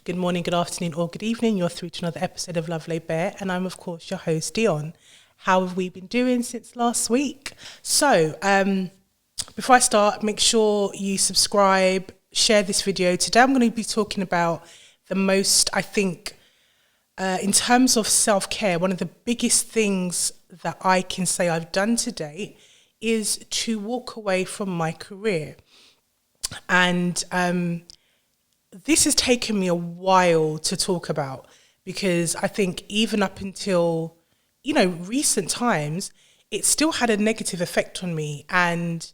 Good morning, good afternoon, or good evening. You're through to another episode of Love Laid Bare, and I'm, of course, your host, Dionne. How have we been doing since last week? So, before I start, make sure you subscribe, share this video. Today, I'm going to be talking about the most, I think, in terms of self-care, one of the biggest things that I can say I've done to date is to walk away from my career. And this has taken me a while to talk about, because I think even up until, recent times, it still had a negative effect on me. And,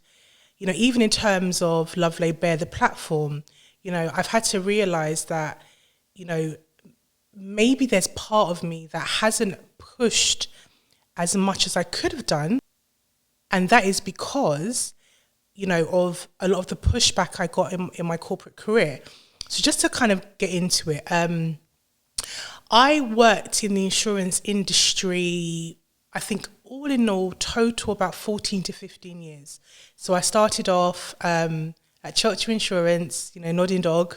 even in terms of Love Laid Bare, the platform, I've had to realise that, maybe there's part of me that hasn't pushed as much as I could have done. And that is because, of a lot of the pushback I got in my corporate career. So just to kind of get into it, I worked in the insurance industry, I think all in all, total about 14 to 15 years. So I started off at Churchill Insurance, nodding dog.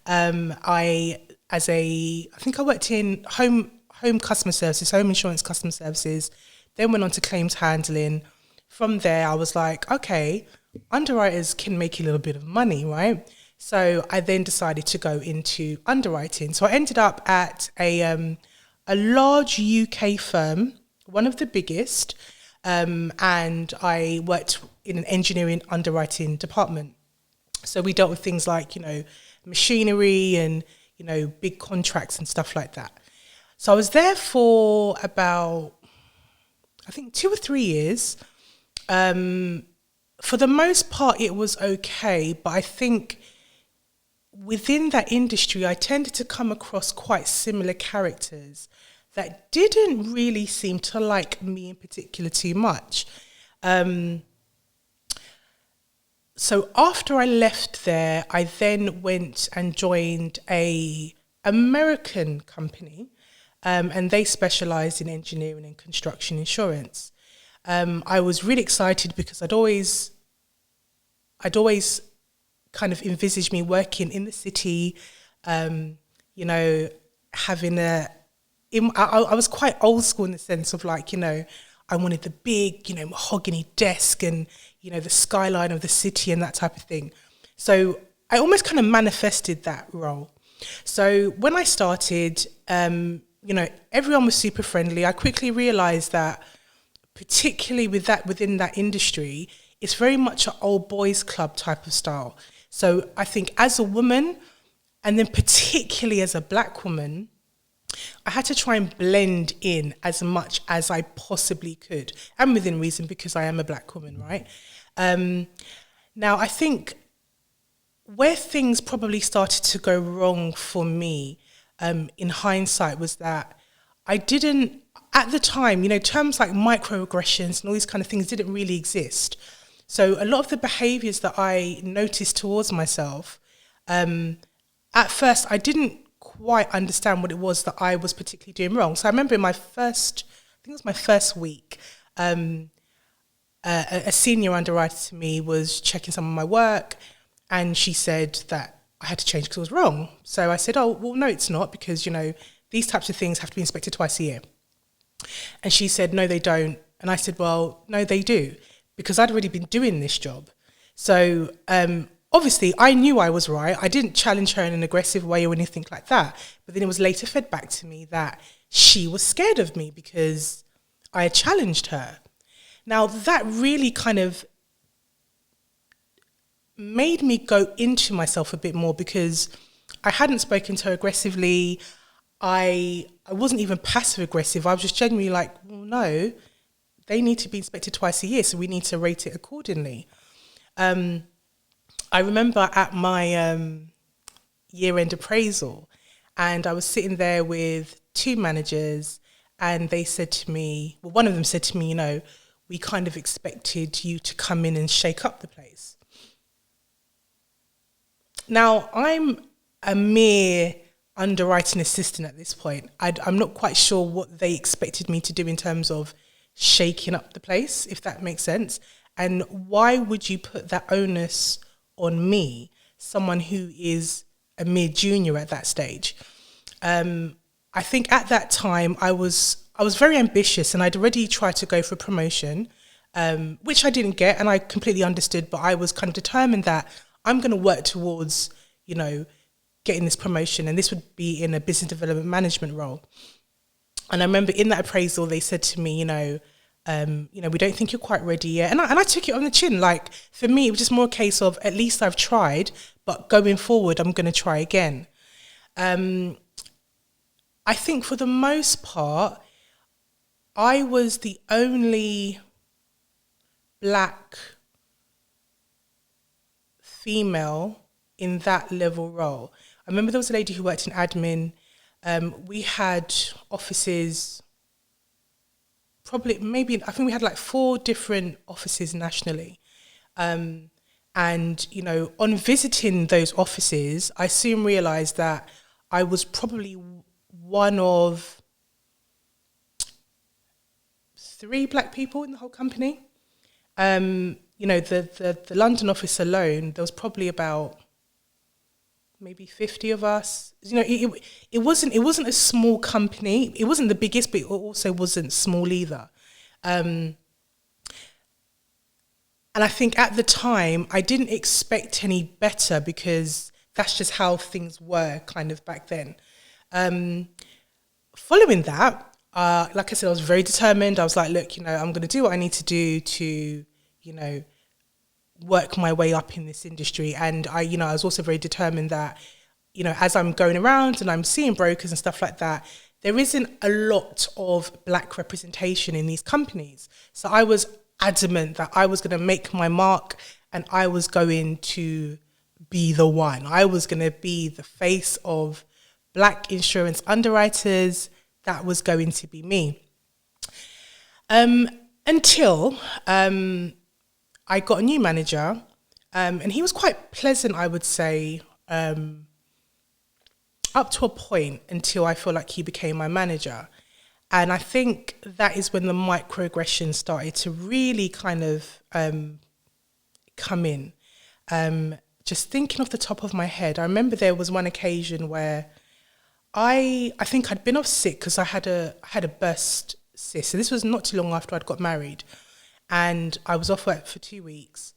I think I worked in home customer services, home insurance customer services, then went on to claims handling. From there, I was like, okay, underwriters can make a little bit of money, right? So I then decided to go into underwriting. So I ended up at a large UK firm, one of the biggest, and I worked in an engineering underwriting department. So we dealt with things like, machinery and, big contracts and stuff like that. So I was there for about, I think, 2 or 3 years. For the most part, it was okay, but I think within that industry, I tended to come across quite similar characters that didn't really seem to like me in particular too much. So after I left there, I then went and joined a American company, and they specialised in engineering and construction insurance. I was really excited because I'd always kind of envisaged me working in the city, having I was quite old school in the sense of like, I wanted the big, mahogany desk and, the skyline of the city and that type of thing. So I almost kind of manifested that role. So when I started, everyone was super friendly. I quickly realised that particularly within that industry, it's very much an old boys club type of style. So I think as a woman, and then particularly as a black woman, I had to try and blend in as much as I possibly could, and within reason, because I am a black woman, right? Now, I think where things probably started to go wrong for me, in hindsight, was that I didn't, at the time, terms like microaggressions and all these kind of things didn't really exist. So a lot of the behaviours that I noticed towards myself, at first I didn't quite understand what it was that I was particularly doing wrong. So I remember in my first week, a senior underwriter to me was checking some of my work, and she said that I had to change because it was wrong. So I said, oh, well, no, it's not, because, these types of things have to be inspected twice a year. And she said, no, they don't. And I said, well, no, they do, because I'd already been doing this job. So obviously I knew I was right. I didn't challenge her in an aggressive way or anything like that. But then it was later fed back to me that she was scared of me because I had challenged her. Now that really kind of made me go into myself a bit more, because I hadn't spoken to her aggressively. I wasn't even passive aggressive. I was just genuinely like, well, no, they need to be inspected twice a year, so we need to rate it accordingly. I remember at my year-end appraisal, and I was sitting there with 2 managers, and they said to me, well, one of them said to me, we kind of expected you to come in and shake up the place. Now, I'm a mere underwriting assistant at this point. I'm not quite sure what they expected me to do in terms of shaking up the place, if that makes sense. And why would you put that onus on me, someone who is a mere junior at that stage. I think at that time I was very ambitious, and I'd already tried to go for a promotion, which I didn't get, and I completely understood, but I was kind of determined that I'm going to work towards, getting this promotion, and this would be in a business development management role. And I remember in that appraisal, they said to me, we don't think you're quite ready yet. And I took it on the chin. Like, for me, it was just more a case of, at least I've tried, but going forward, I'm going to try again. I think for the most part, I was the only black female in that level role. I remember there was a lady who worked in admin. We had offices, I think we had like 4 different offices nationally. And, on visiting those offices, I soon realised that I was probably one of 3 black people in the whole company. The London office alone, there was probably about maybe 50 of us. It wasn't a small company. It wasn't the biggest, but it also wasn't small either. And I think at the time, I didn't expect any better, because that's just how things were kind of back then. Following that, like I said, I was very determined. I was like, look, I'm going to do what I need to do to, work my way up in this industry. And I was also very determined that, as I'm going around and I'm seeing brokers and stuff like that, there isn't a lot of black representation in these companies. So I was adamant that I was going to make my mark, and I was going to be the one. I was going to be the face of black insurance underwriters. That was going to be me. Until I got a new manager, and he was quite pleasant, I would say, up to a point, until I feel like he became my manager. And I think that is when the microaggressions started to really kind of come in. Just thinking off the top of my head, I remember there was one occasion where I think I'd been off sick because I had a burst cyst. So this was not too long after I'd got married, and I was off work for 2 weeks.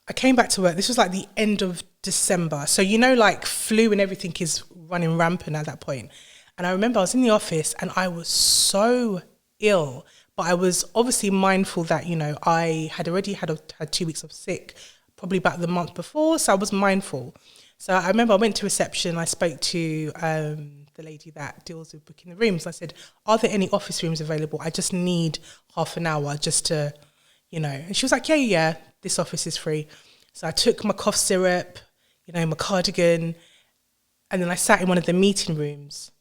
I came back to work. This was like the end of December. So, like flu and everything is running rampant at that point. And I remember I was in the office and I was so ill, but I was obviously mindful that, I had already had 2 weeks of sick, probably about the month before. So I was mindful. So I remember I went to reception. I spoke to the lady that deals with booking the rooms. I said, are there any office rooms available? I just need half an hour just to, And she was like, yeah, this office is free. So I took my cough syrup, my cardigan, and then I sat in one of the meeting rooms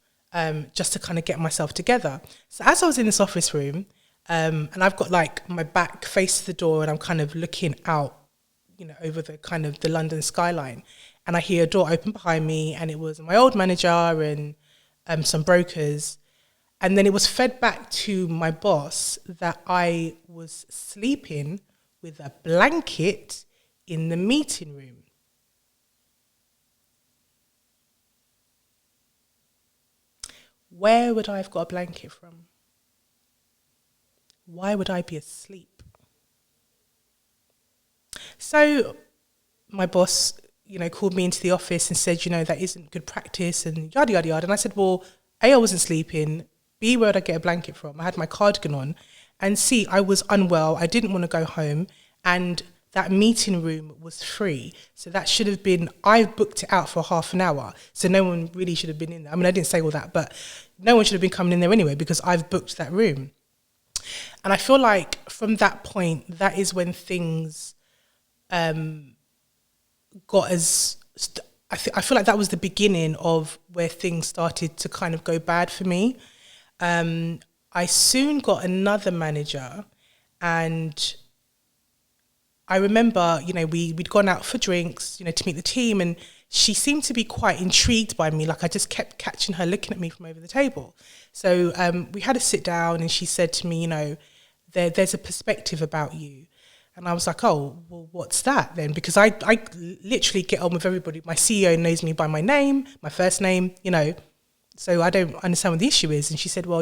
just to kind of get myself together. So as I was in this office room, and I've got like my back face to the door, and I'm kind of looking out, over the kind of the London skyline. And I hear a door open behind me, and it was my old manager and some brokers. And then it was fed back to my boss that I was sleeping with a blanket in the meeting room. Where would I have got a blanket from? Why would I be asleep? So my boss, called me into the office and said, that isn't good practice and yada, yada, yada. And I said, well, A, I wasn't sleeping. B, where would I get a blanket from? I had my cardigan on. And C, I was unwell. I didn't want to go home. And that meeting room was free. So that should have been, I booked it out for half an hour. So no one really should have been in there. I mean, I didn't say all that, but no one should have been coming in there anyway, because I've booked that room. And I feel like from that point, that is when things got as... I feel like that was the beginning of where things started to kind of go bad for me. I soon got another manager, and I remember, we'd gone out for drinks, to meet the team, and she seemed to be quite intrigued by me. Like, I just kept catching her looking at me from over the table. So we had a sit down, and she said to me, there's a perspective about you. And I was like, oh, well, what's that then? Because I literally get on with everybody. My CEO knows me by my name, my first name, you know, so I don't understand what the issue is. And she said, well,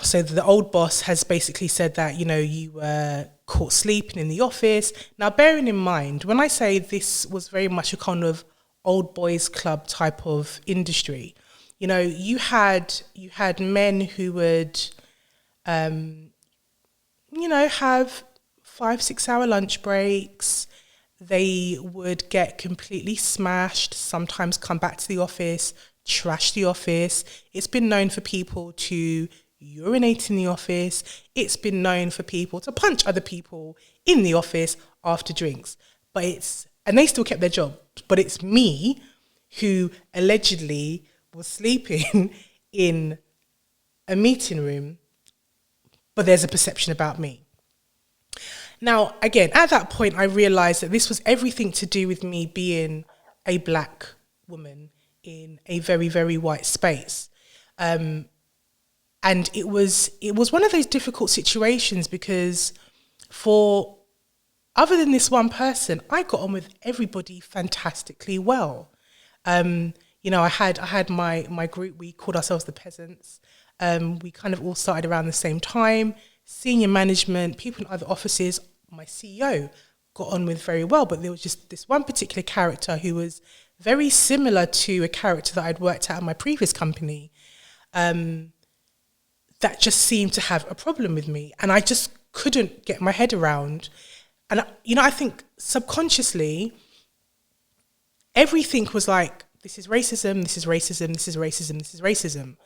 so the old boss has basically said that, you were caught sleeping in the office. Now, bearing in mind, when I say this was very much a kind of old boys club type of industry, you had men who would, have 5-6 hour lunch breaks. They would get completely smashed, sometimes come back to the office, trash the office. It's been known for people to urinate in the office. It's been known for people to punch other people in the office after drinks. And they still kept their job. But it's me who allegedly was sleeping in a meeting room, but there's a perception about me. Now, again, at that point, I realized that this was everything to do with me being a black woman in a very, very white space. And it was one of those difficult situations because other than this one person, I got on with everybody fantastically well. I had my group, we called ourselves the Peasants. We kind of all started around the same time. Senior management, people in other offices, my CEO got on with very well, but there was just this one particular character who was very similar to a character that I'd worked at my previous company, that just seemed to have a problem with me. And I just couldn't get my head around. And, I think subconsciously, everything was like, this is racism, this is racism, this is racism, this is racism.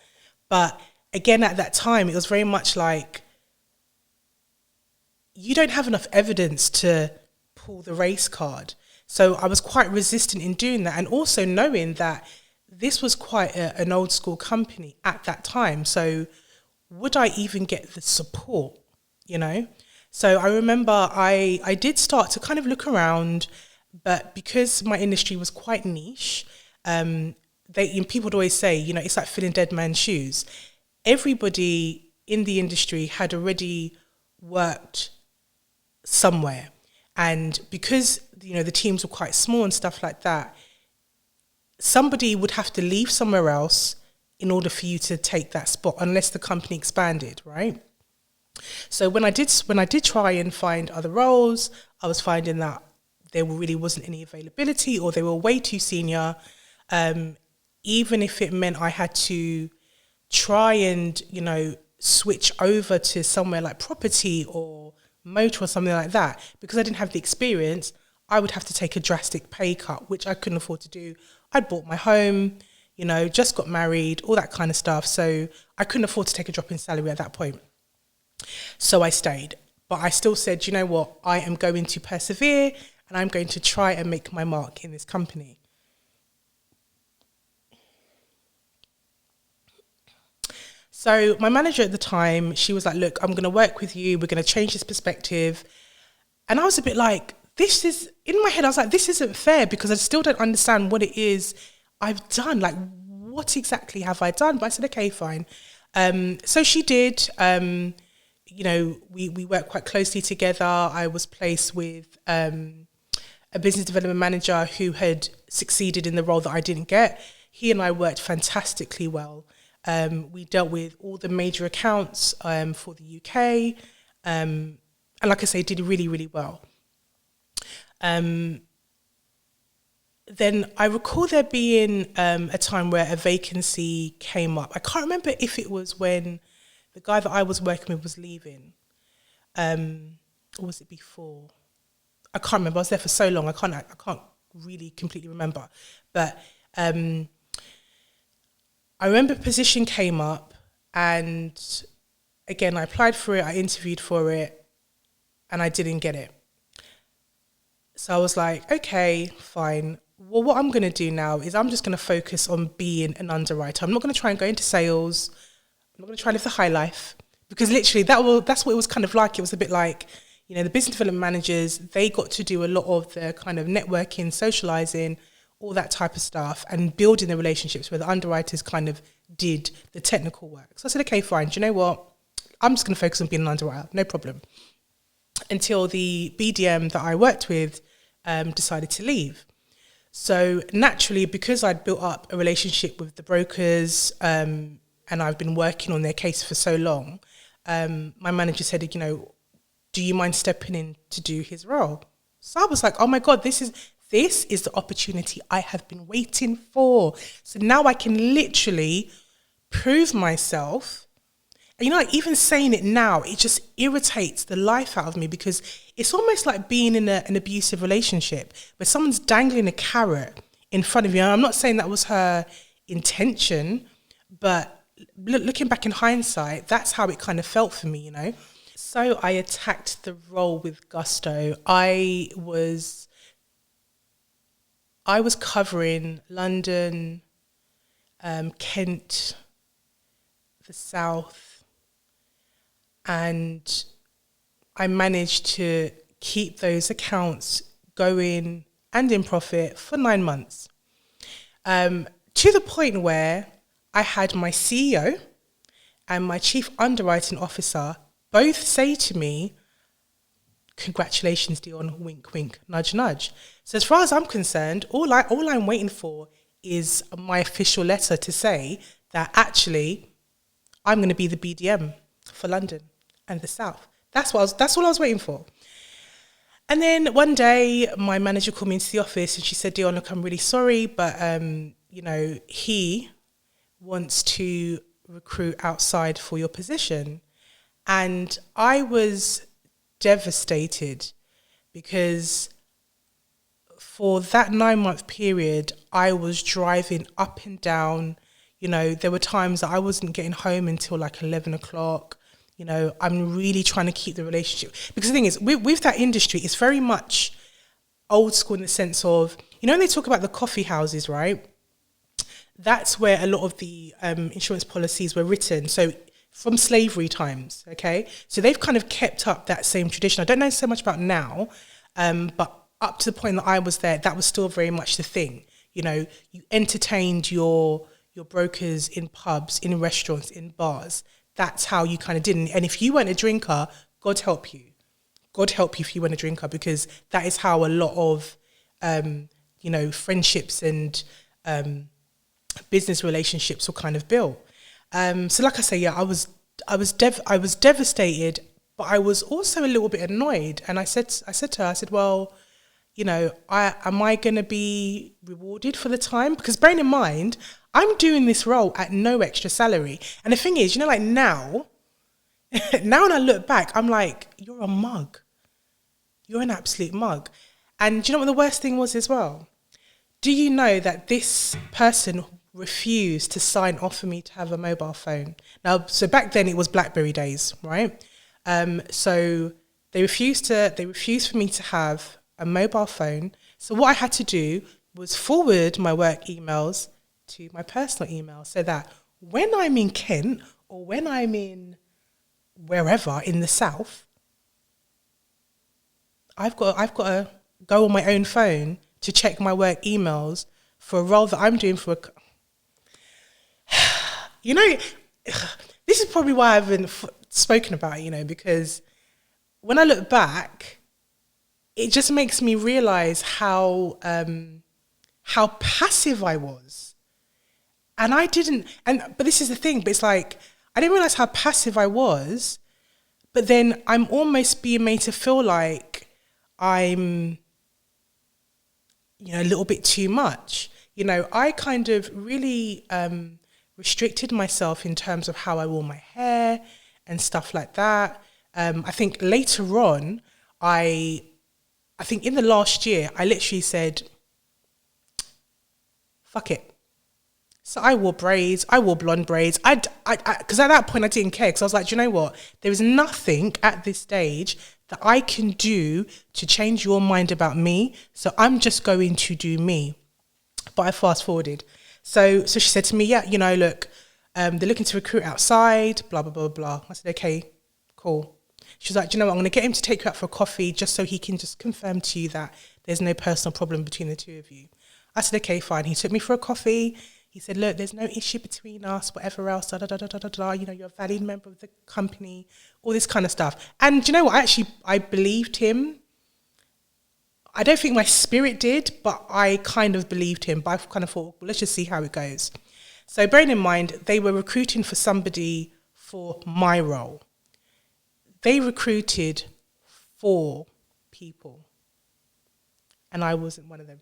But again, at that time, it was very much like, you don't have enough evidence to pull the race card. So I was quite resistant in doing that, and also knowing that this was quite an old school company at that time. So would I even get the support, So I remember I did start to kind of look around, but because my industry was quite niche, people would always say, it's like filling dead man's shoes. Everybody in the industry had already worked somewhere. And because, the teams were quite small and stuff like that, somebody would have to leave somewhere else in order for you to take that spot, unless the company expanded, right? So when I did try and find other roles, I was finding that there really wasn't any availability, or they were way too senior. Even if it meant I had to try and, switch over to somewhere like property or motor or something like that, because I didn't have the experience, I would have to take a drastic pay cut, which I couldn't afford to do. I'd bought my home, just got married, all that kind of stuff. So I couldn't afford to take a drop in salary at that point. So I stayed. But I still said, you know what, I am going to persevere and I'm going to try and make my mark in this company. So my manager at the time, she was like, look, I'm going to work with you. We're going to change this perspective. And I was a bit like, in my head, I was like, this isn't fair, because I still don't understand what it is I've done. Like, what exactly have I done? But I said, okay, fine. So she did. We worked quite closely together. I was placed with a business development manager who had succeeded in the role that I didn't get. He and I worked fantastically well. We dealt with all the major accounts for the UK. And like I say, did really, really well. Then I recall there being a time where a vacancy came up. I can't remember if it was when the guy that I was working with was leaving, or was it before? I can't remember. I was there for so long. I can't really completely remember. But I remember a position came up, and again, I applied for it. I interviewed for it, and I didn't get it. So I was like, okay, fine. Well, what I'm going to do now is I'm just going to focus on being an underwriter. I'm not going to try and go into sales. I'm not going to try and live the high life, because literally that's what it was kind of like. It was a bit like, the business development managers, they got to do a lot of the kind of networking, socializing, all that type of stuff, and building the relationships, where the underwriters kind of did the technical work. So I said, okay, fine. Do you know what? I'm just going to focus on being an underwriter. No problem. until the BDM that I worked with decided to leave. So naturally, because I'd built up a relationship with the brokers and I've been working on their case for so long, my manager said, do you mind stepping in to do his role? So I was like, oh my God, this is the opportunity I have been waiting for. So now I can literally prove myself. And even saying it now, it just irritates the life out of me, because it's almost like being in an abusive relationship where someone's dangling a carrot in front of you. And I'm not saying that was her intention, but looking back in hindsight, that's how it kind of felt for me, So I attacked the role with gusto. I was covering London, Kent, the South, and I managed to keep those accounts going and in profit for 9 months, to the point where I had my CEO and my chief underwriting officer both say to me, congratulations, Dionne, wink, wink, nudge, nudge. So as far as I'm concerned, all I'm waiting for is my official letter to say that actually I'm going to be the BDM for London and the South. That's all I was waiting for. And then one day my manager called me into the office and she said, Dionne, look, I'm really sorry, but he wants to recruit outside for your position. And I was devastated, because for that 9-month period, I was driving up and down. There were times that I wasn't getting home until like 11 o'clock. I'm really trying to keep the relationship. Because the thing is, with that industry, it's very much old school in the sense of, when they talk about the coffee houses, right? That's where a lot of the insurance policies were written. So from slavery times, okay? So they've kind of kept up that same tradition. I don't know so much about now, but up to the point that I was there, that was still very much the thing. You entertained your brokers in pubs, in restaurants, in bars. That's how you kind of did it. And if you weren't a drinker, God help you. God help you if you weren't a drinker, because that is how a lot of, friendships and business relationships were kind of built. So like I say, yeah, I was devastated, but I was also a little bit annoyed. And I said to her, well, am I going to be rewarded for the time? Because bearing in mind, I'm doing this role at no extra salary. And the thing is, like now when I look back, I'm like, you're a mug. You're an absolute mug. And do you know what the worst thing was as well? Do you know that this person refused to sign off for me to have a mobile phone? Now, so back then it was BlackBerry days, right? So they refused for me to have a mobile phone. So what I had to do was forward my work emails to my personal email, so that when I'm in Kent or when I'm in wherever in the South, I've got to go on my own phone to check my work emails for a role that I'm doing for this is probably why I haven't spoken about it, because when I look back, it just makes me realize how passive I was. And but this is the thing, but it's like, I didn't realize how passive I was, but then I'm almost being made to feel like I'm, a little bit too much. I kind of really restricted myself in terms of how I wore my hair and stuff like that. I think later on, I think in the last year, I literally said, fuck it. So I wore braids, I wore blonde braids. Because at that point I didn't care, because I was like, do you know what? There is nothing at this stage that I can do to change your mind about me. So I'm just going to do me. But I fast forwarded. So she said to me, yeah, look, they're looking to recruit outside, blah, blah, blah, blah. I said, okay, cool. She was like, do you know what? I'm going to get him to take you out for a coffee just so he can just confirm to you that there's no personal problem between the two of you. I said, okay, fine. He took me for a coffee. He said, look, there's no issue between us, whatever else, da, da, da, da, da, da, da. You know, you're a valued member of the company, all this kind of stuff. And do you know what? I believed him. I don't think my spirit did, but I kind of believed him. But I kind of thought, well, let's just see how it goes. So bearing in mind, they were recruiting for somebody for my role. They recruited 4 people. And I wasn't one of them.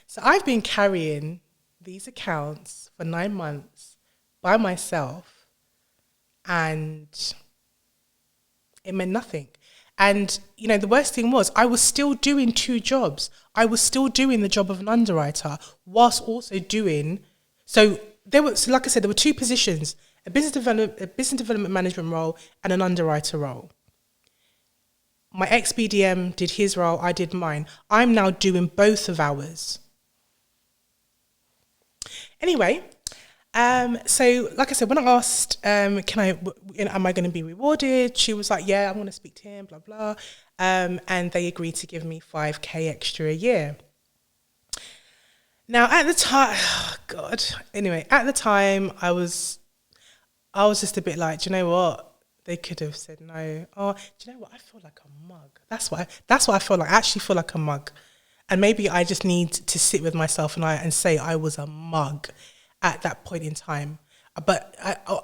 So I've been carrying these accounts for 9 months by myself, and it meant nothing. And, you know, the worst thing was I was still doing 2 jobs. I was still doing the job of an underwriter whilst also doing, so like I said, there were 2 positions, a business development management role and an underwriter role. My ex-BDM did his role, I did mine. I'm now doing both of ours. Anyway, so like I said, when I asked, am I going to be rewarded? She was like, yeah, I'm going to speak to him, blah, blah. And they agreed to give me $5,000 extra a year. Now, at the time, oh God. Anyway, at the time, I was just a bit like, do you know what? They could have said no. Oh, do you know what? I feel like a mug. That's what I feel like. I actually feel like a mug. And maybe I just need to sit with myself and say I was a mug at that point in time. But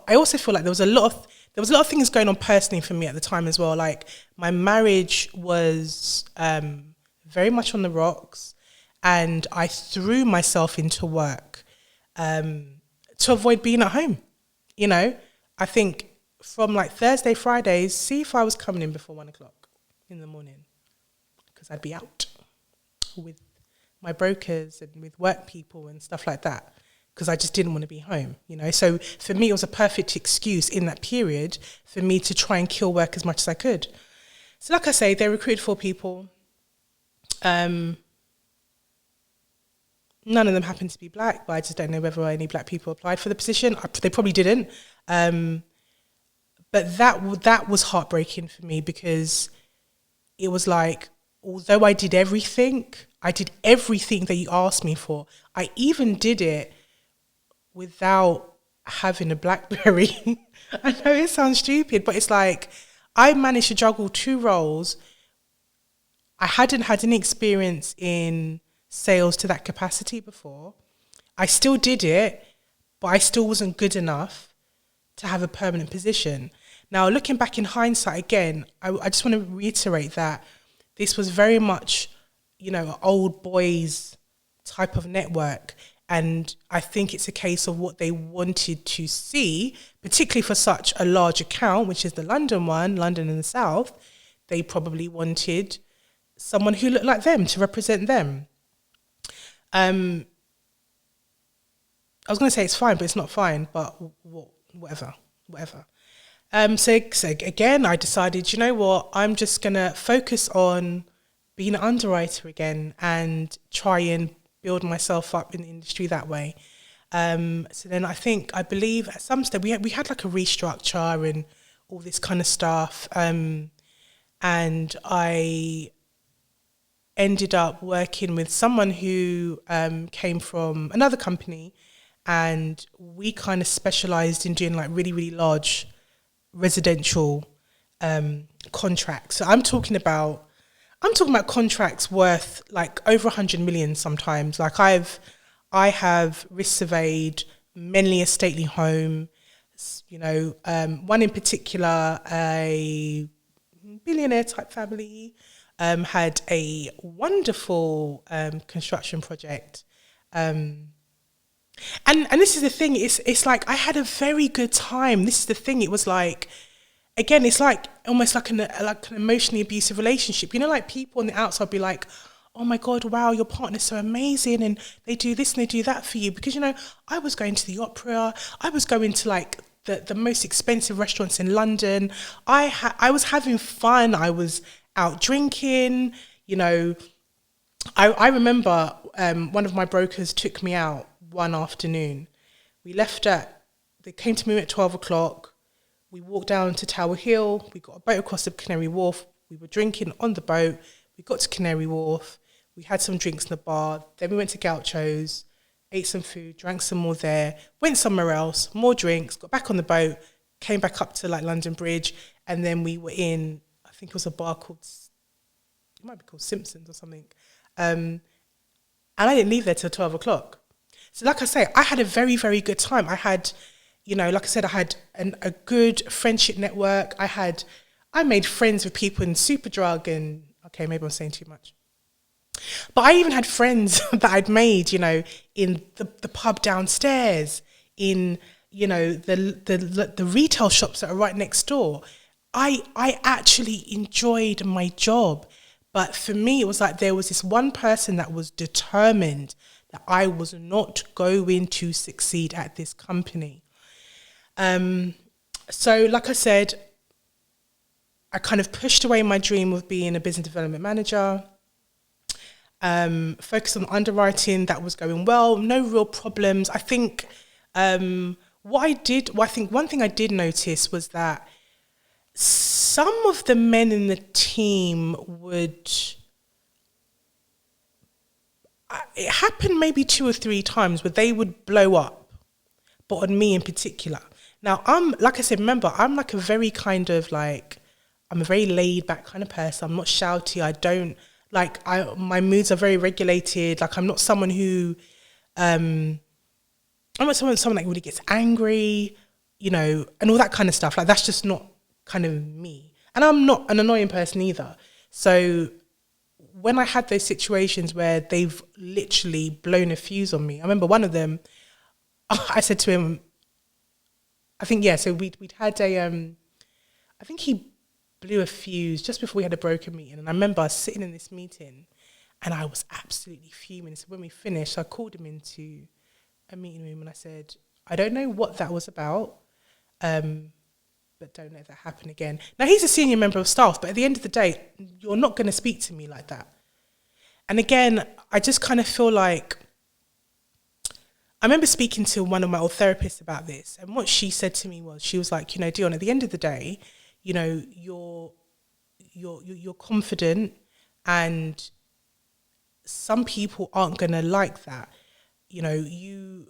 I also feel like there was a lot of things going on personally for me at the time as well. Like my marriage was very much on the rocks, and I threw myself into work to avoid being at home. You know, I think from like Thursday, Fridays, see if I was coming in before 1 o'clock in the morning, because I'd be out with my brokers and with work people and stuff like that, because I just didn't want to be home, you know. So for me, it was a perfect excuse in that period for me to try and kill work as much as I could. So like I say, they recruited 4 people. None of them happened to be black, but I just don't know whether any black people applied for the position. They probably didn't. But that was heartbreaking for me, because it was like, although I did everything that you asked me for. I even did it without having a BlackBerry. I know it sounds stupid, but it's like I managed to juggle 2 roles. I hadn't had any experience in sales to that capacity before. I still did it, but I still wasn't good enough to have a permanent position. Now, looking back in hindsight again, I just want to reiterate that this was very much, you know, an old boys type of network. And I think it's a case of what they wanted to see, particularly for such a large account, which is the London one, London and the South. They probably wanted someone who looked like them to represent them. I was going to say it's fine, but it's not fine, but whatever. So again, I decided, you know what, I'm just going to focus on being an underwriter again and try and build myself up in the industry that way. So then I believe at some stage we had like a restructure and all this kind of stuff. And I ended up working with someone who came from another company, and we kind of specialized in doing like really, really large residential contracts. So I'm talking about contracts worth like over 100 million sometimes. Like I have risk surveyed mainly a stately home, you know, one in particular, a billionaire type family, had a wonderful construction project. And this is the thing, it's like I had a very good time. This is the thing, it was like, again, it's like almost like an emotionally abusive relationship. You know, like people on the outside be like, oh my God, wow, your partner's so amazing, and they do this and they do that for you. Because, you know, I was going to the opera, I was going to like the most expensive restaurants in London. I was having fun, I was out drinking, you know. I remember one of my brokers took me out one afternoon. They came to me at 12 o'clock. We walked down to Tower Hill. We got a boat across the Canary Wharf. We were drinking on the boat. We got to Canary Wharf. We had some drinks in the bar. Then we went to Gaucho's, ate some food, drank some more there, went somewhere else, more drinks, got back on the boat, came back up to like London Bridge, and then we were in, I think it was a bar called, it might be called Simpsons or something. And I didn't leave there till 12 o'clock. So like I say, I had a very, very good time. I had, you know, like I said, I had a good friendship network. I made friends with people in Superdrug and, okay, maybe I'm saying too much. But I even had friends that I'd made, you know, in the pub downstairs, in, you know, the retail shops that are right next door. I actually enjoyed my job. But for me, it was like there was this one person that was determined that I was not going to succeed at this company. So like I said, I kind of pushed away my dream of being a business development manager, focused on underwriting. That was going well, no real problems. I think one thing I did notice was that some of the men in the team it happened maybe 2 or 3 times where they would blow up, but on me in particular. Now, like I said, remember, I'm like a very kind of like, I'm a very laid back kind of person. I'm not shouty. I don't like, my moods are very regulated. Like, I'm not someone who, I'm not someone that really gets angry, you know, and all that kind of stuff. Like, that's just not kind of me. And I'm not an annoying person either. So when I had those situations where they've literally blown a fuse on me, I remember one of them, I said to him, I think, yeah, so we'd had I think he blew a fuse just before we had a broker meeting. And I remember us sitting in this meeting and I was absolutely fuming. So when we finished, I called him into a meeting room and I said, I don't know what that was about, but don't let that happen again. Now, he's a senior member of staff, but at the end of the day, you're not going to speak to me like that. And again, I just kind of feel like, I remember speaking to one of my old therapists about this, and what she said to me was, she was like, you know, Dionne, at the end of the day, you know, you're confident, and some people aren't going to like that. You know,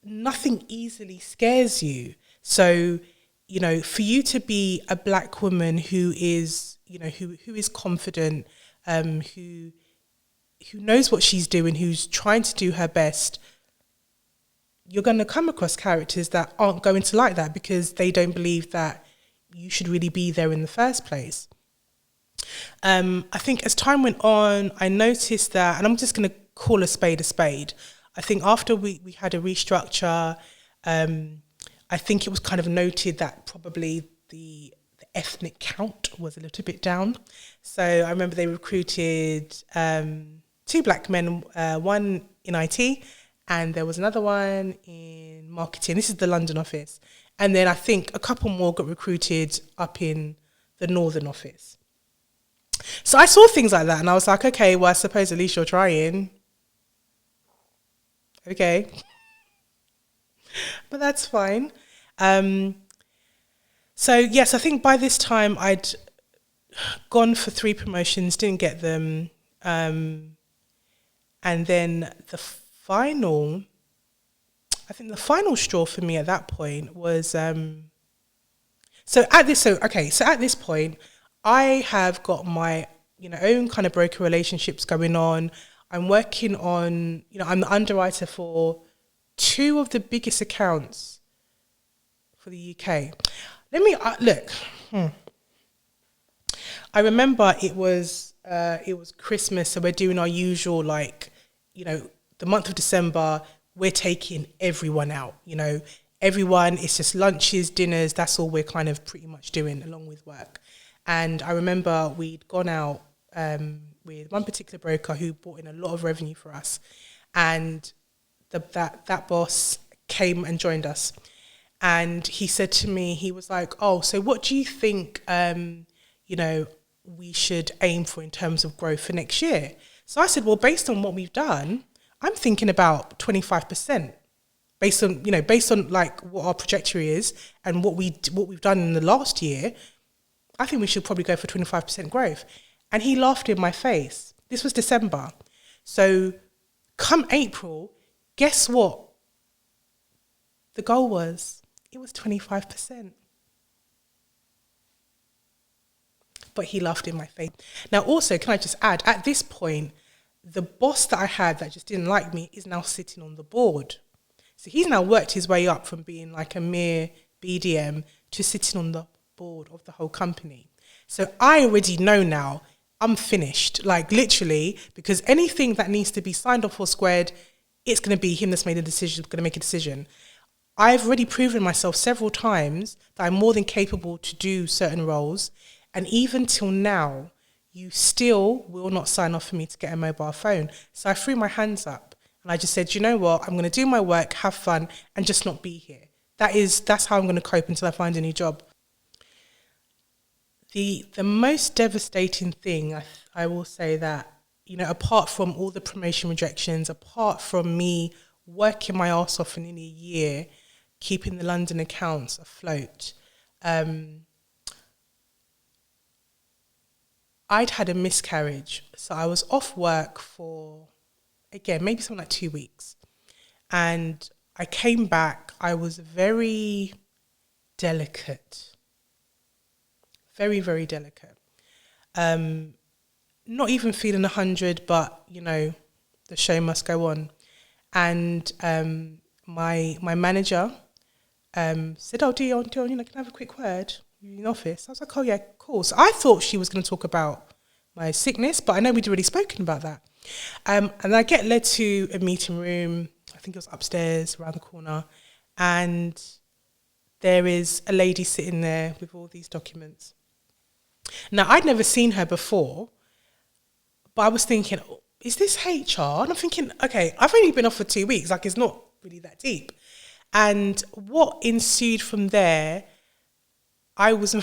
nothing easily scares you. So, you know, for you to be a black woman who is, you know, who is confident, who knows what she's doing, who's trying to do her best, you're going to come across characters that aren't going to like that because they don't believe that you should really be there in the first place. I think as time went on, I noticed that, and I'm just going to call a spade a spade. I think after we had a restructure, I think it was kind of noted that probably the ethnic count was a little bit down. So I remember they recruited 2 black men, one in IT, and there was another one in marketing. This is the London office. And then I think a couple more got recruited up in the northern office. So I saw things like that and I was like, okay, well, I suppose at least you're trying. Okay. But that's fine. So yes, I think by this time I'd gone for 3 promotions, didn't get them. And then the final straw for me at that point was, so at this point, I have got my, you know, own kind of broker relationships going on. I'm working on, you know, I'm the underwriter for 2 of the biggest accounts for the UK. Let me look. I remember it was Christmas, so we're doing our usual, like, you know, the month of December, we're taking everyone out, you know, everyone, it's just lunches, dinners, that's all we're kind of pretty much doing along with work. And I remember we'd gone out with one particular broker who brought in a lot of revenue for us. And that boss came and joined us. And he said to me, he was like, oh, so what do you think, you know, we should aim for in terms of growth for next year? So I said, well, based on what we've done, I'm thinking about 25%. Based on like what our trajectory is and what we've done in the last year, I think we should probably go for 25% growth. And he laughed in my face. This was December. So come April, guess what? The goal was, it was 25%. But he laughed in my face. Now also, can I just add, at this point, the boss that I had that just didn't like me is now sitting on the board. So he's now worked his way up from being like a mere BDM to sitting on the board of the whole company. So I already know now I'm finished, like literally, because anything that needs to be signed off or squared, it's going to be him that's made a decision, going to make a decision. I've already proven myself several times that I'm more than capable to do certain roles. And even till now, you still will not sign off for me to get a mobile phone. So I threw my hands up and I just said, you know what, I'm going to do my work, have fun, and just not be here. That's how I'm going to cope until I find a new job. The most devastating thing, I will say that, you know, apart from all the promotion rejections, apart from me working my ass off for nearly a year, keeping the London accounts afloat, I'd had a miscarriage. So I was off work for, again, maybe something like 2 weeks. And I came back, I was very delicate. Very, very delicate. Not even feeling 100, but, you know, the show must go on. And my manager said, oh, Dionne, you know, can I have a quick word? You're in the office. I was like, oh, yeah, cool. So I thought she was going to talk about my sickness, but I know we'd already spoken about that. And I get led to a meeting room. I think it was upstairs, around the corner. And there is a lady sitting there with all these documents. Now, I'd never seen her before, but I was thinking, oh, is this HR? And I'm thinking, okay, I've only been off for 2 weeks. Like, it's not really that deep. And what ensued from there, I was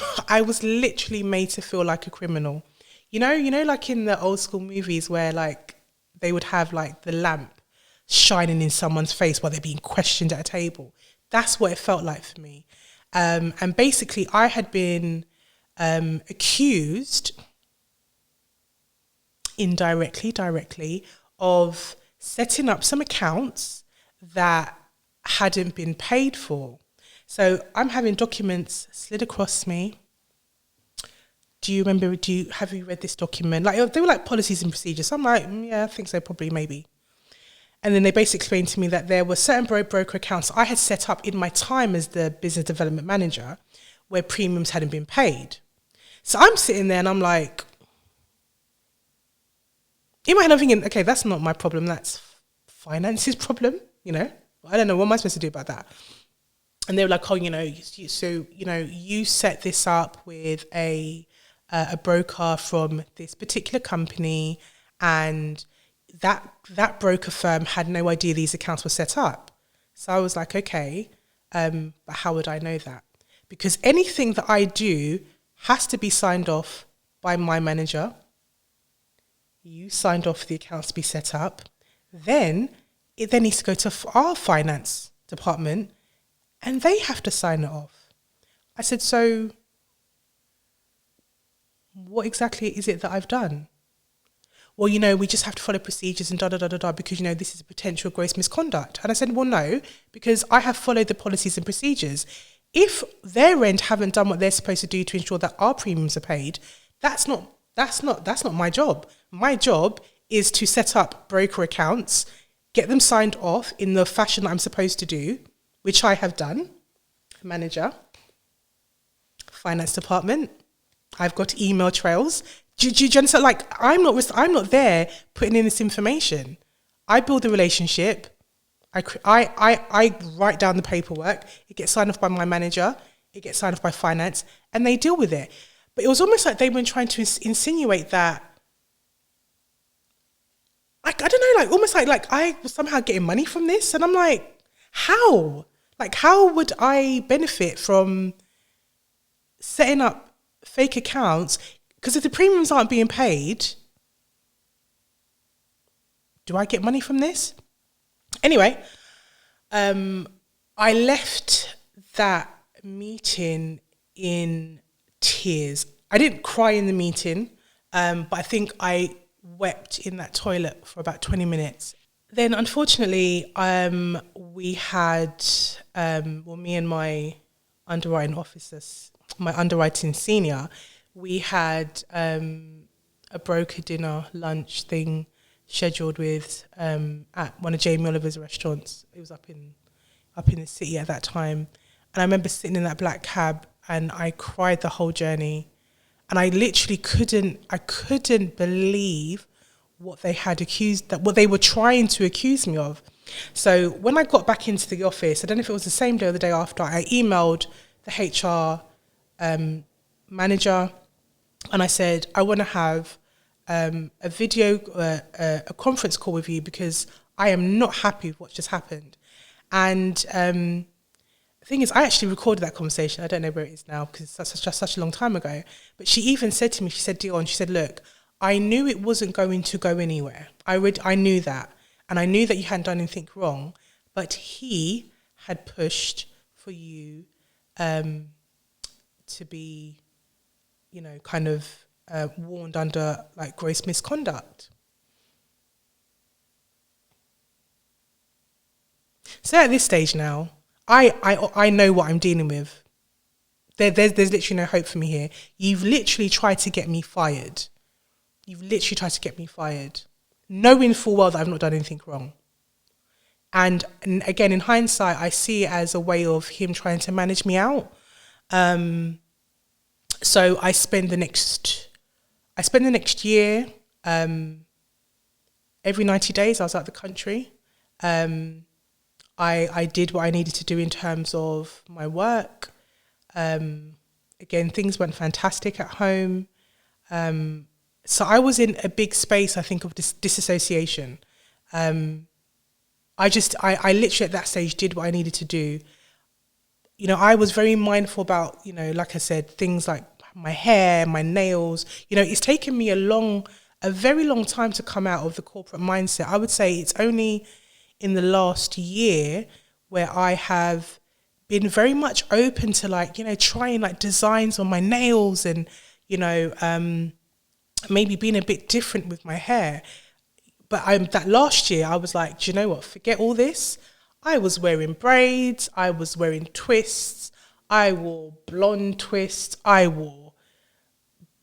literally made to feel like a criminal. You know, like in the old school movies where like they would have like the lamp shining in someone's face while they're being questioned at a table. That's what it felt like for me. And basically I had been accused directly of setting up some accounts that hadn't been paid for. So I'm having documents slid across me. Have you read this document? Like, they were like policies and procedures. So I'm like, yeah, I think so, probably, maybe. And then they basically explained to me that there were certain broker accounts I had set up in my time as the business development manager where premiums hadn't been paid. So I'm sitting there and I'm like, in my head I'm thinking, okay, that's not my problem, that's finance's problem, you know? I don't know, what am I supposed to do about that? And they were like, oh, you know, you set this up with a broker from this particular company, and that broker firm had no idea these accounts were set up. So I was like, okay, but how would I know that? Because anything that I do has to be signed off by my manager. You signed off for the accounts to be set up. Then it then needs to go to our finance department, and they have to sign it off. I said, so what exactly is it that I've done? Well, you know, we just have to follow procedures and because, you know, this is a potential gross misconduct. And I said, well, no, because I have followed the policies and procedures. If their end haven't done what they're supposed to do to ensure that our premiums are paid, that's not my job. My job is to set up broker accounts, get them signed off in the fashion that I'm supposed to do, which I have done. Manager, finance department, I've got email trails. Do you understand? Like, I'm not there putting in this information. I build the relationship. I write down the paperwork. It gets signed off by my manager. It gets signed off by finance, and they deal with it. But it was almost like they were trying to insinuate that, like, I don't know, like almost like I was somehow getting money from this, and I'm like, how? Like, how would I benefit from setting up fake accounts? Because if the premiums aren't being paid, do I get money from this? Anyway, I left that meeting in tears. I didn't cry in the meeting. But I think I wept in that toilet for about 20 minutes. Then, unfortunately, we had, me and my underwriting officers, my underwriting senior, we had a broker dinner lunch thing scheduled with at one of Jamie Oliver's restaurants. It was up in the city at that time, and I remember sitting in that black cab and I cried the whole journey, and I literally couldn't believe what they were trying to accuse me of. So when I got back into the office, I don't know if it was the same day or the day after, I emailed the HR manager, and I said, I want to have a conference call with you because I am not happy with what just happened. And the thing is, I actually recorded that conversation. I don't know where it is now because that's just such a long time ago. But she even said to me, she said, Dionne, she said, look, I knew it wasn't going to go anywhere. I knew that. And I knew that you hadn't done anything wrong. But he had pushed for you to be, kind of warned under like gross misconduct. So at this stage now, I know what I'm dealing with. There's literally no hope for me here. You've literally tried to get me fired. Knowing full well that I've not done anything wrong. And again, in hindsight, I see it as a way of him trying to manage me out. So I spend the next year, every 90 days I was out the country. I did what I needed to do in terms of my work. Again, things went fantastic at home. So I was in a big space, I think, of disassociation. I literally at that stage did what I needed to do. I was very mindful about, like I said, things like my hair, my nails. It's taken me a very long time to come out of the corporate mindset. I would say it's only in the last year where I have been very much open to trying designs on my nails and, maybe being a bit different with my hair. But that last year, I was like, do you know what? Forget all this. I was wearing braids. I was wearing twists. I wore blonde twists. I wore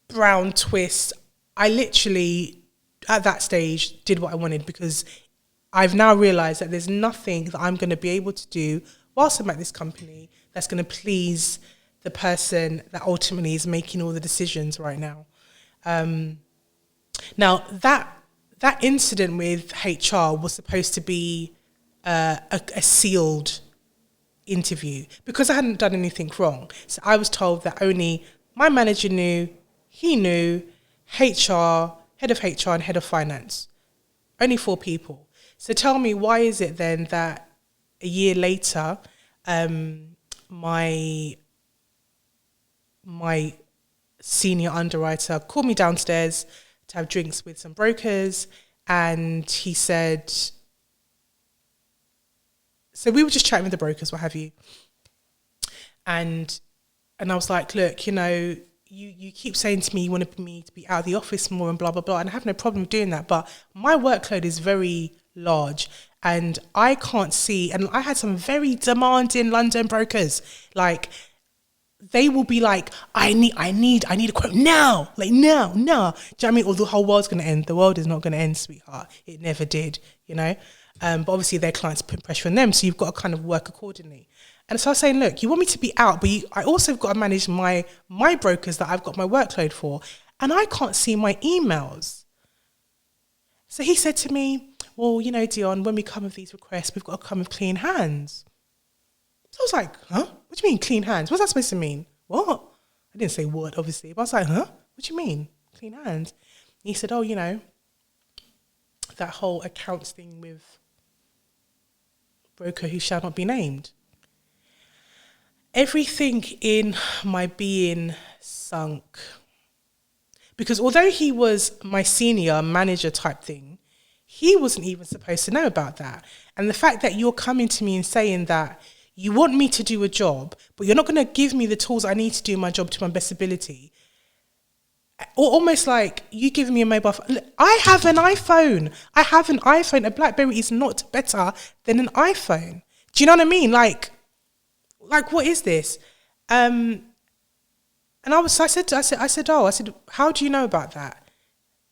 brown twists. I literally, at that stage, did what I wanted because I've now realised that there's nothing that I'm going to be able to do whilst I'm at this company that's going to please the person that ultimately is making all the decisions right now. Now that incident with HR was supposed to be a sealed interview because I hadn't done anything wrong. So I was told that only my manager knew, he knew, HR, head of HR and head of finance. Only 4 people. So tell me, why is it then that a year later, my senior underwriter called me downstairs to have drinks with some brokers, and he said, so we were just chatting with the brokers, what have you, and I was like, look, you keep saying to me you want me to be out of the office more and blah blah blah, and I have no problem doing that, but my workload is very large and I can't see, and I had some very demanding London brokers, they will be like, I need a quote now, now. Do you know what I mean? Or the whole world's going to end. The world is not going to end, sweetheart. It never did, But obviously their clients put pressure on them, so you've got to kind of work accordingly. And so I was saying, look, you want me to be out, but I also have got to manage my brokers that I've got my workload for, and I can't see my emails. So he said to me, well, Dionne, when we come with these requests, we've got to come with clean hands. So I was like, huh? What do you mean clean hands? What's that supposed to mean? What? I didn't say what, obviously. But I was like, huh? What do you mean clean hands? And he said, oh, that whole accounts thing with broker who shall not be named. Everything in my being sunk. Because although he was my senior manager type thing, he wasn't even supposed to know about that. And the fact that you're coming to me and saying that you want me to do a job, but you're not going to give me the tools I need to do my job to my best ability. or almost like you giving me a mobile phone. Look, I have an iPhone. A BlackBerry is not better than an iPhone. Do you know what I mean? Like what is this? And I said, how do you know about that?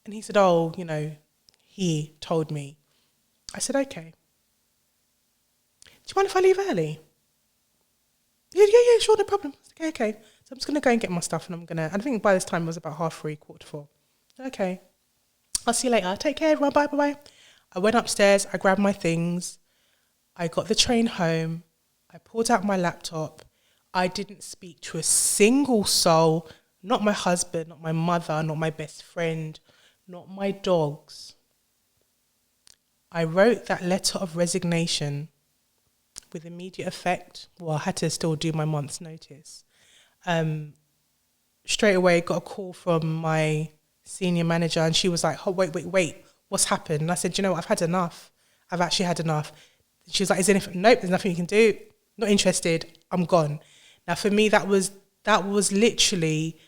And he said, oh, he told me. I said, okay. Do you mind if I leave early? Yeah, sure, no problem. Okay. So I'm just going to go and get my stuff, and I think by this time it was about 3:30, 4:45. Okay. I'll see you later. Take care, everyone. Bye. I went upstairs. I grabbed my things. I got the train home. I pulled out my laptop. I didn't speak to a single soul, not my husband, not my mother, not my best friend, not my dogs. I wrote that letter of resignation with immediate effect. Well, I had to still do my month's notice. Straight away, got a call from my senior manager, and she was like, oh, wait, what's happened? And I said, I've had enough. I've actually had enough. She was like, is there anything? Nope, there's nothing you can do. Not interested. I'm gone. Now, for me, that was literally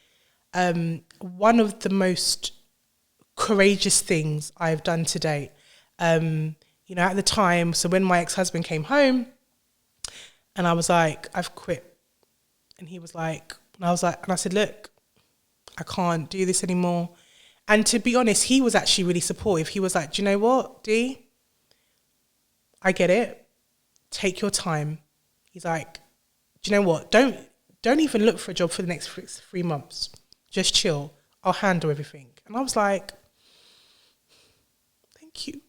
one of the most courageous things I've done to date. At the time, so when my ex-husband came home, and I was like, I've quit. And he was like, and I said, look, I can't do this anymore. And to be honest, he was actually really supportive. He was like, do you know what, Dee? I get it. Take your time. He's like, do you know what? Don't even look for a job for the next 3 months. Just chill. I'll handle everything. And I was like, thank you.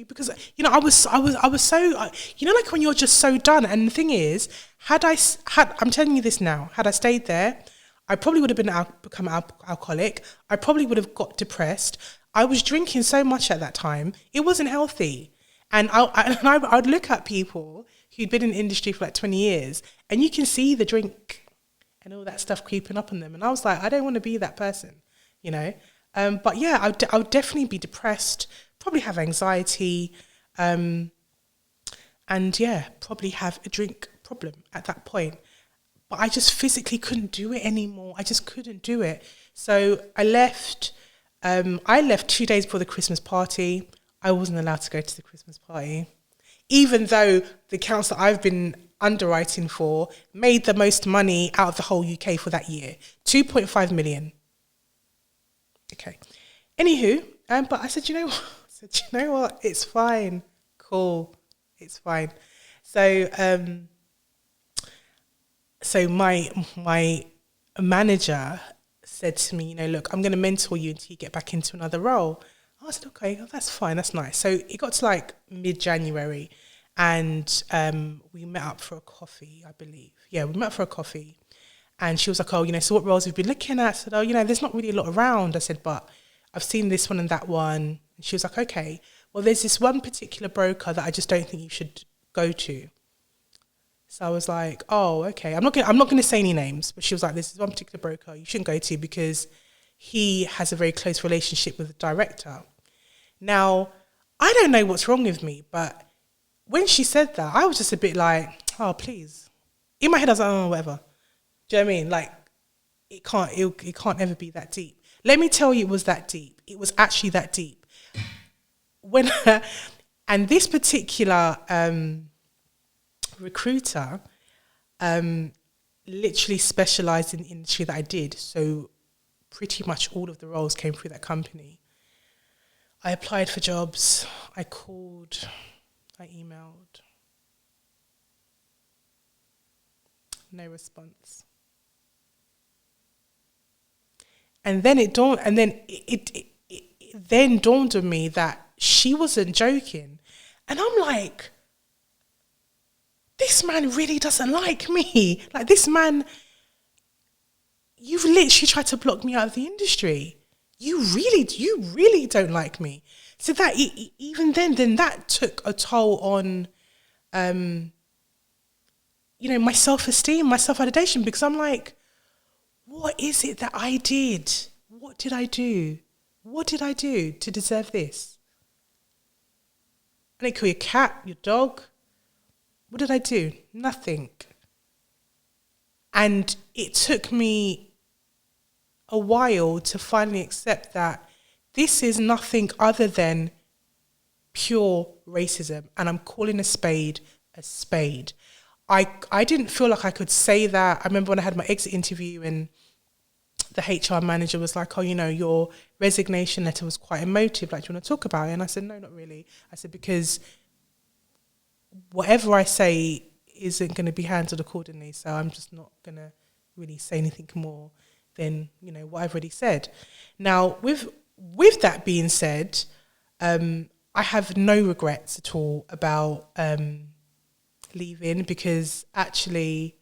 Because, I was so, like when you're just so done. And the thing is, I'm telling you this now, had I stayed there, I probably would have become alcoholic. I probably would have got depressed. I was drinking so much at that time. It wasn't healthy. And I'd look at people who'd been in the industry for like 20 years, and you can see the drink and all that stuff creeping up on them. And I was like, I don't want to be that person, But yeah, I would definitely be depressed, probably have anxiety, and yeah, probably have a drink problem at that point. But I just physically couldn't do it anymore. I just couldn't do it. So I left. I left 2 days before the Christmas party. I wasn't allowed to go to the Christmas party, even though the accounts that I've been underwriting for made the most money out of the whole UK for that year, 2.5 million. Okay. Anywho, but I said, you know what? It's fine. Cool. It's fine. So my manager said to me, look, I'm going to mentor you until you get back into another role. I said, okay, that's fine, that's nice. So it got to like mid-January, and we met up for a coffee, I believe. Yeah, we met up for a coffee. And she was like, oh, so what roles have you been looking at? I said, oh, there's not really a lot around. I said, but I've seen this one and that one. And she was like, okay, well, there's this one particular broker that I just don't think you should go to. So I was like, oh, okay. I'm not going to say any names, but she was like, this is one particular broker you shouldn't go to because he has a very close relationship with the director. Now, I don't know what's wrong with me, but when she said that, I was just a bit like, oh, please. In my head, I was like, oh, whatever. Do you know what I mean? Like, it can't ever be that deep. Let me tell you, it was that deep. It was actually that deep. And this particular recruiter literally specialised in the industry that I did. So pretty much all of the roles came through that company. I applied for jobs. I called. I emailed. No response. And then it dawned on me that she wasn't joking. And I'm like, this man really doesn't like me. Like, this man, you've literally tried to block me out of the industry. You really don't like me. So that even then that took a toll on, my self-esteem, my self-validation, because I'm like, what is it that I did? What did I do? What did I do to deserve this? I didn't kill your cat, your dog. What did I do? Nothing. And it took me a while to finally accept that this is nothing other than pure racism, and I'm calling a spade a spade. I didn't feel like I could say that. I remember when I had my exit interview and the HR manager was like, oh, you know, your resignation letter was quite emotive. Like, do you want to talk about it? And I said, no, not really. I said, because whatever I say isn't going to be handled accordingly. So I'm just not going to really say anything more than, you know, what I've already said. Now, with that being said, I have no regrets at all about leaving, because actually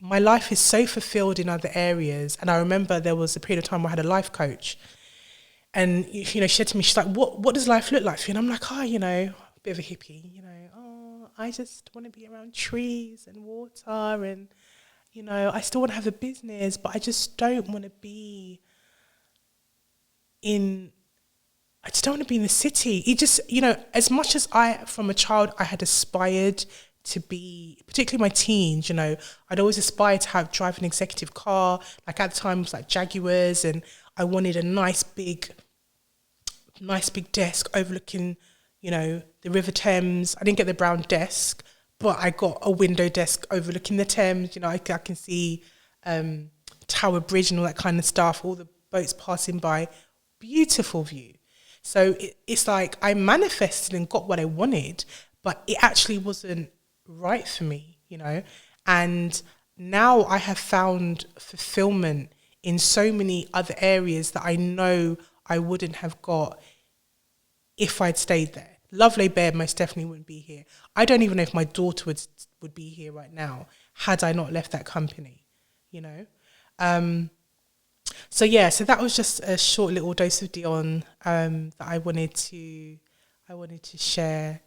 my life is so fulfilled in other areas. And I remember there was a period of time where I had a life coach, and you know, she said to me, she's like, what does life look like for you? And I'm like, oh, you know, a bit of a hippie, you know, oh, I just want to be around trees and water, and you know, I still want to have a business, but I just don't want to be in the city. It just, you know, as much as from a child, I had aspired to be, particularly my teens, you know, I'd always aspired to drive an executive car. Like at the time it was like Jaguars, and I wanted a nice big desk overlooking, you know, the River Thames. I didn't get the brown desk, but I got a window desk overlooking the Thames. You know, I can see Tower Bridge and all that kind of stuff, all the boats passing by. Beautiful view. So it's like I manifested and got what I wanted, but it actually wasn't right for me, you know. And now I have found fulfillment in so many other areas that I know I wouldn't have got if I'd stayed there. Lovely Bear most definitely wouldn't be here. I don't even know if my daughter would be here right now had I not left that company, you know. So that was just a short little dose of Dionne that I wanted to share.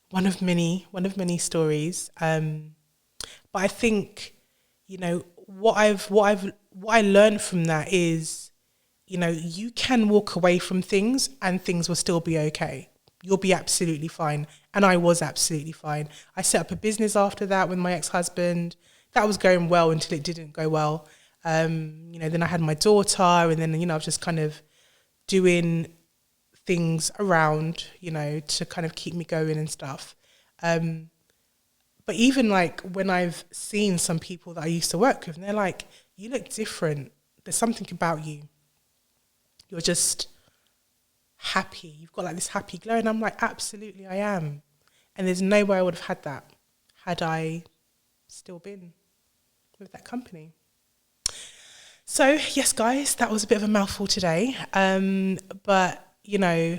One of many stories. But I think, you know, what I learned from that is, you know, you can walk away from things and things will still be okay. You'll be absolutely fine. And I was absolutely fine. I set up a business after that with my ex-husband. That was going well until it didn't go well. You know, then I had my daughter, and then, you know, I was just kind of doing things around, you know, to kind of keep me going and stuff. But even like when I've seen some people that I used to work with, and they're like, you look different. There's something about you. You're just happy. You've got like this happy glow. And I'm like, absolutely, I am. And there's no way I would have had that had I still been with that company. So, yes, guys, that was a bit of a mouthful today. But, you know,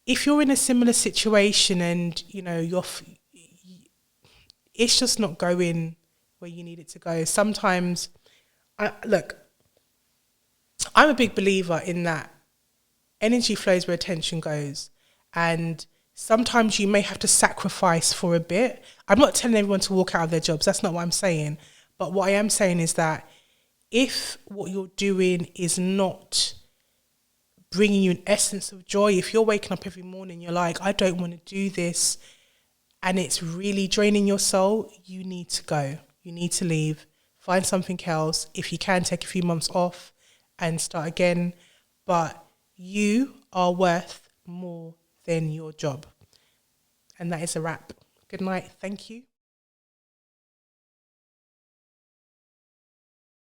if you're in a similar situation and, you know, it's just not going where you need it to go. Sometimes, look, I'm a big believer in that energy flows where attention goes. And sometimes you may have to sacrifice for a bit. I'm not telling everyone to walk out of their jobs. That's not what I'm saying. But what I am saying is that if what you're doing is not bringing you an essence of joy, if you're waking up every morning, you're like, I don't want to do this, and it's really draining your soul, you need to go. You need to leave, find something else. If you can, take a few months off and start again. But you are worth more than your job. And that is a wrap. Good night. Thank you.